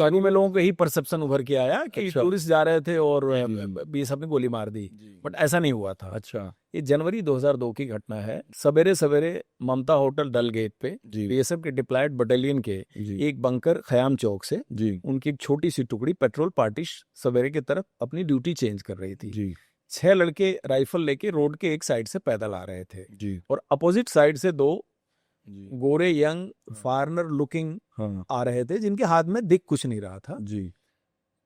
शुरू में लोगों को यही परसेप्शन उभर के आया कि अच्छा। टूरिस्ट जा रहे थे और जी। बीएसएफ ने गोली मार दी, जी। बट ऐसा नहीं हुआ था। अच्छा। ये जनवरी 2002 की घटना है। सवेरे सवेरे ममता होटल डल गेट पे जी। बीएसएफ के डिप्लॉयड बटालियन के जी। एक बंकर खयाम चौक से जी। उनकी एक छोटी सी टुकड़ी पेट्रोल पार्टी सवेरे की तरफ अपनी ड्यूटी चेंज कर रही थी। जी। 6 लड़के राइफल लेके रोड के एक साइड से पैदल आ रहे थे जी। और अपोजिट साइड से 2 जी। गोरे यंग फॉरेनर लुकिंग हाँ। आ रहे थे जिनके हाथ में दिख कुछ नहीं रहा था। जी।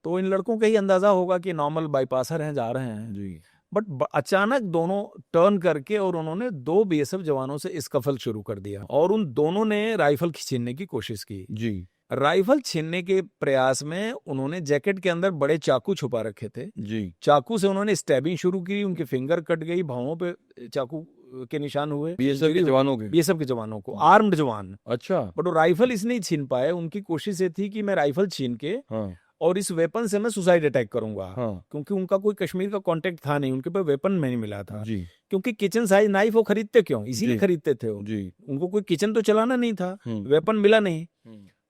तो इन लड़कों का ही अंदाजा होगा कि नॉर्मल बाईपासर हैं, जा रहे हैं। जी। बट अचानक दोनों टर्न करके और उन्होंने 2 बीएसएफ जवानों से स्कफल शुरू कर दिया और उन दोनों ने राइफल छीनने की कोशिश की। जी। राइफल छीनने के प्रयास में उन्होंने जैकेट के अंदर बड़े चाकू छुपा रखे थे। जी। चाकू से उन्होंने स्टैबिंग शुरू की, उनके फिंगर कट गई, भौहों पे चाकू के निशान हुए बीएसएफ के जवानों के। बीएसएफ के जवानों को, आर्म्ड जवान। अच्छा। बट वो राइफल इसलिए छीन पाए, उनकी कोशिश ये थी कि मैं राइफल छीन के हाँ। और इस वेपन से मैं सुसाइड अटैक करूंगा। हाँ। क्योंकि उनका कोई कश्मीर का कांटेक्ट था नहीं, उनके पास वेपन नहीं मिला था। जी। क्योंकि किचन साइज नाइफ वो खरीदते क्यों, इसीलिए जी। खरीदते थे वो। जी। उनको कोई किचन तो चलाना नहीं था, वेपन मिला नहीं।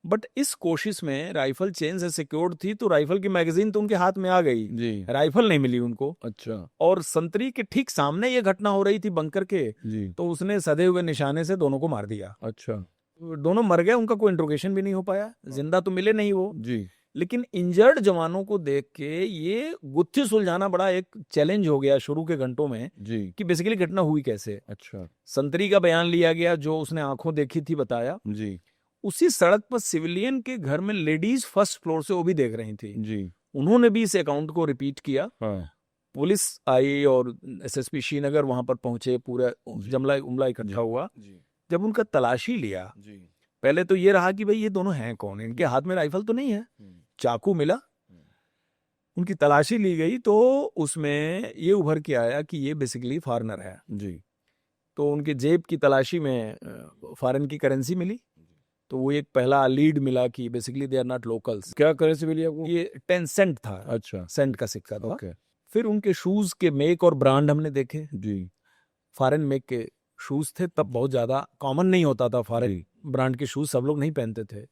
बट इस कोशिश में राइफल चेन से सिक्योर्ड थी, तो राइफल की मैगजीन तो उनके हाथ में आ गई, जी। राइफल नहीं मिली उनको। अच्छा। और संतरी के ठीक सामने ये घटना हो रही थी बंकर के, जी। तो उसने सधे हुए निशाने से दोनों को मार दिया। अच्छा। दोनों मर गए, उनका कोई इंट्रोगेशन भी नहीं हो पाया, जिंदा तो मिले नहीं वो। जी। लेकिन इंजर्ड जवानों को देख के ये गुत्थी सुलझाना बड़ा एक चैलेंज हो गया शुरू के घंटों में जी। कि बेसिकली घटना हुई कैसे। अच्छा। संतरी का बयान लिया गया, जो उसने आंखों देखी थी बताया। जी। उसी सड़क पर सिविलियन के घर में लेडीज फर्स्ट फ्लोर से वो भी देख रही थी, जी। उन्होंने भी इस अकाउंट को रिपीट किया। हाँ। पुलिस आई और एसएसपी श्रीनगर वहां पर पहुंचे, पूरा जमला उमला इकट्ठा हुआ। जी। जब उनका तलाशी लिया, जी। पहले तो ये रहा कि भाई ये दोनों हैं कौन, इनके हाथ में राइफल तो नहीं है, चाकू मिला। उनकी तलाशी ली गई तो उसमें ये उभर के आया कि ये बेसिकली फॉरेनर है। जी। तो उनके जेब की तलाशी में फॉरेन की करेंसी मिली, तो वो एक पहला लीड मिला कि basically they are not locals. क्या करेंसी मिली आपको? ये 10 सेंट था। अच्छा। सेंट का सिक्का था। ओके। फिर उनके शूज के मेक और ब्रांड हमने देखे, जी। फॉरेन मेक के शूज थे, तब बहुत ज्यादा कॉमन नहीं होता था, फॉरेन ब्रांड के शूज सब लोग नहीं पहनते थे।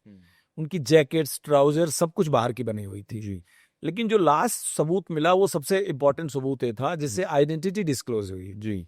उनकी जैकेट्स, ट्राउजर सब कुछ बाहर की बनी हुई थी। जी। लेकिन जो लास्ट सबूत मिला वो सबसे इंपॉर्टेंट सबूत ये था जिससे आइडेंटिटी डिस्क्लोज हुई। जी।